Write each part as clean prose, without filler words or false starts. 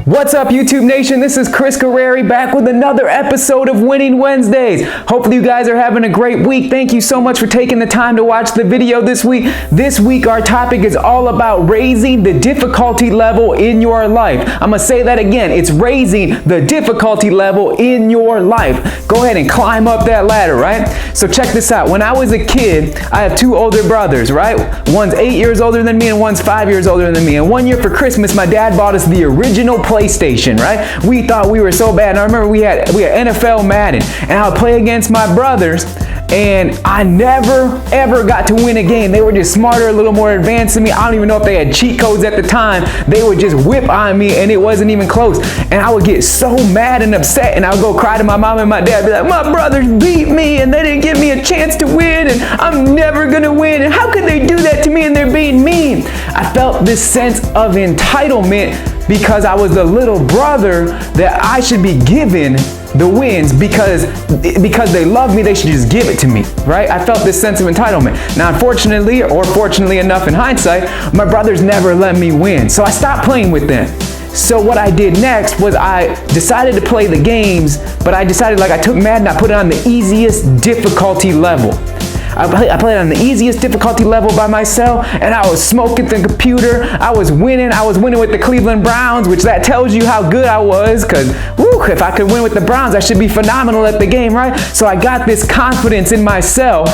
What's up, YouTube Nation? This is Chris Carreri back with another episode of Winning Wednesdays. Hopefully you guys are having a great week. Thank you so much for taking the time to watch the video this week. This week our topic is all about raising the difficulty level in your life. I'm gonna say that again. It's raising the difficulty level in your life. Go ahead and climb up that ladder, right? So check this out. When I was a kid, I have two older brothers, right? One's 8 years older than me and one's 5 years older than me. And one year for Christmas, my dad bought us the original PlayStation, right? We thought we were so bad. And I remember we had NFL Madden, and I would play against my brothers, and I never ever got to win a game. They were just smarter, a little more advanced than me. I don't even know if they had cheat codes at the time. They would just whip on me, and it wasn't even close. And I would get so mad and upset, and I would go cry to my mom and my dad, be like, my brothers beat me, and they didn't give me a chance to win, and I'm never gonna win, and how could they do that to me, and they're being mean? I felt this sense of entitlement because I was the little brother that I should be given the wins because they love me, they should just give it to me, right? I felt this sense of entitlement. Now, unfortunately, or fortunately enough in hindsight, my brothers never let me win. So I stopped playing with them. So what I did next was I decided to play the games, but I decided, like, I took Madden, I put it on the easiest difficulty level. I played on the easiest difficulty level by myself, and I was smoking the computer. I was winning with the Cleveland Browns, which that tells you how good I was, because if I could win with the Browns, I should be phenomenal at the game, right? So I got this confidence in myself,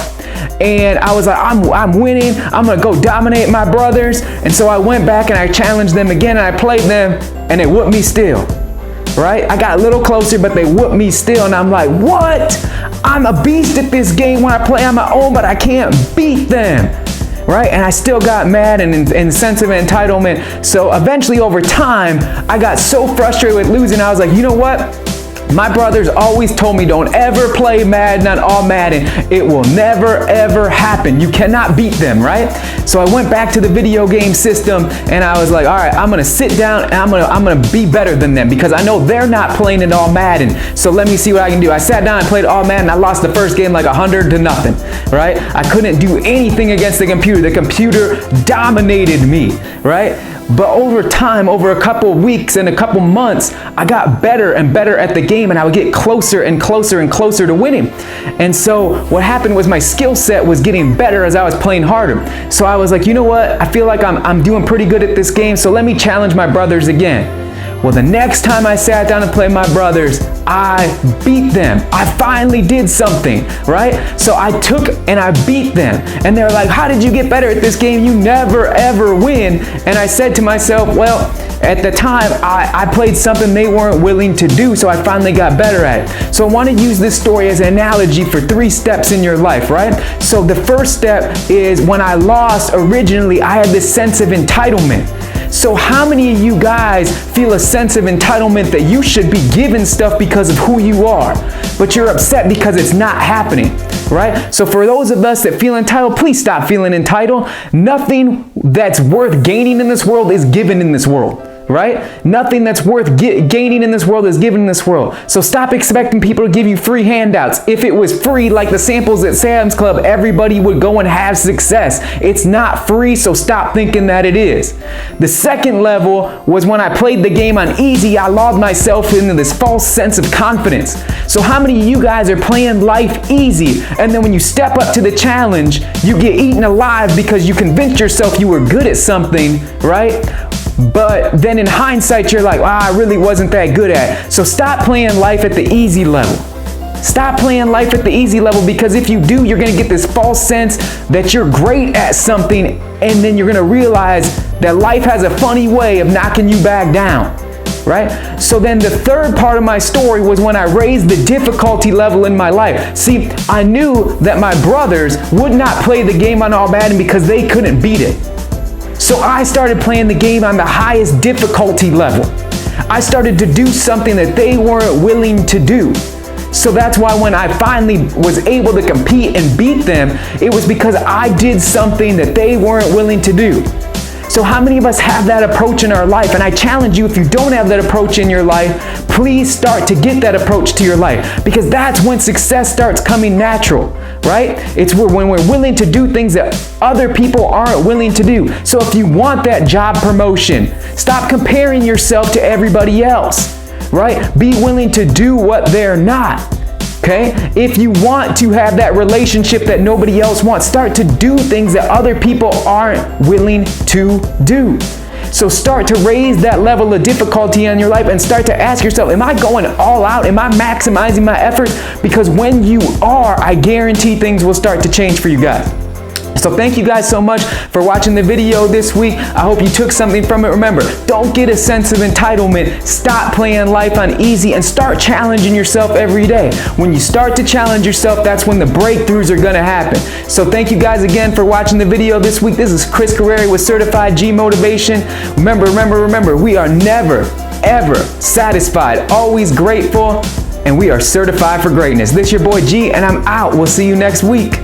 and I was like, I'm winning. I'm gonna go dominate my brothers. And so I went back and I challenged them again, and I played them, and they whooped me still. Right? I got a little closer, but they whooped me still, and I'm like, what? I'm a beast at this game when I play on my own, but I can't beat them. Right? And I still got mad and sense of entitlement. So eventually over time, I got so frustrated with losing, I was like, you know what? My brothers always told me, don't ever play Madden on all Madden. It will never, ever happen. You cannot beat them, right? So I went back to the video game system, and I was like, all right, I'm gonna sit down and I'm gonna be better than them because I know they're not playing it all Madden. So let me see what I can do. I sat down and played all Madden. I lost the first game like 100-0, right? I couldn't do anything against the computer. The computer dominated me, right? But over time, over a couple of weeks and a couple months, I got better and better at the game, and I would get closer and closer and closer to winning. And so what happened was my skill set was getting better as I was playing harder. So I was like, you know what? I feel like I'm doing pretty good at this game, so let me challenge my brothers again. Well, the next time I sat down and played my brothers, I beat them. I finally did something, right? So I took and I beat them. And they're like, how did you get better at this game? You never, ever win. And I said to myself, well, at the time, I played something they weren't willing to do, so I finally got better at it. So I want to use this story as an analogy for 3 steps in your life, right? So the first step is when I lost originally, I had this sense of entitlement. So how many of you guys feel a sense of entitlement that you should be given stuff because of who you are, but you're upset because it's not happening, right? So for those of us that feel entitled, please stop feeling entitled. Nothing that's worth gaining in this world is given in this world. Right? Nothing that's worth gaining in this world is given in this world. So stop expecting people to give you free handouts. If it was free, like the samples at Sam's Club, everybody would go and have success. It's not free, so stop thinking that it is. The second level was when I played the game on easy, I lulled myself into this false sense of confidence. So how many of you guys are playing life easy, and then when you step up to the challenge, you get eaten alive because you convinced yourself you were good at something, right? But then in hindsight, you're like, I really wasn't that good at it. So stop playing life at the easy level. Stop playing life at the easy level, because if you do, you're gonna get this false sense that you're great at something, and then you're gonna realize that life has a funny way of knocking you back down, right? So then the third part of my story was when I raised the difficulty level in my life. See, I knew that my brothers would not play the game on all Madden because they couldn't beat it. So I started playing the game on the highest difficulty level. I started to do something that they weren't willing to do. So that's why when I finally was able to compete and beat them, it was because I did something that they weren't willing to do. So how many of us have that approach in our life? And I challenge you, if you don't have that approach in your life, please start to get that approach to your life, because that's when success starts coming natural, right? It's when we're willing to do things that other people aren't willing to do. So if you want that job promotion, stop comparing yourself to everybody else, right? Be willing to do what they're not. Okay? If you want to have that relationship that nobody else wants, start to do things that other people aren't willing to do. So start to raise that level of difficulty in your life and start to ask yourself, am I going all out? Am I maximizing my efforts? Because when you are, I guarantee things will start to change for you guys. So thank you guys so much for watching the video this week. I hope you took something from it. Remember, don't get a sense of entitlement. Stop playing life on easy and start challenging yourself every day. When you start to challenge yourself, that's when the breakthroughs are going to happen. So thank you guys again for watching the video this week. This is Chris Carreri with Certified G Motivation. Remember, we are never, ever satisfied, always grateful, and we are certified for greatness. This is your boy G, and I'm out. We'll see you next week.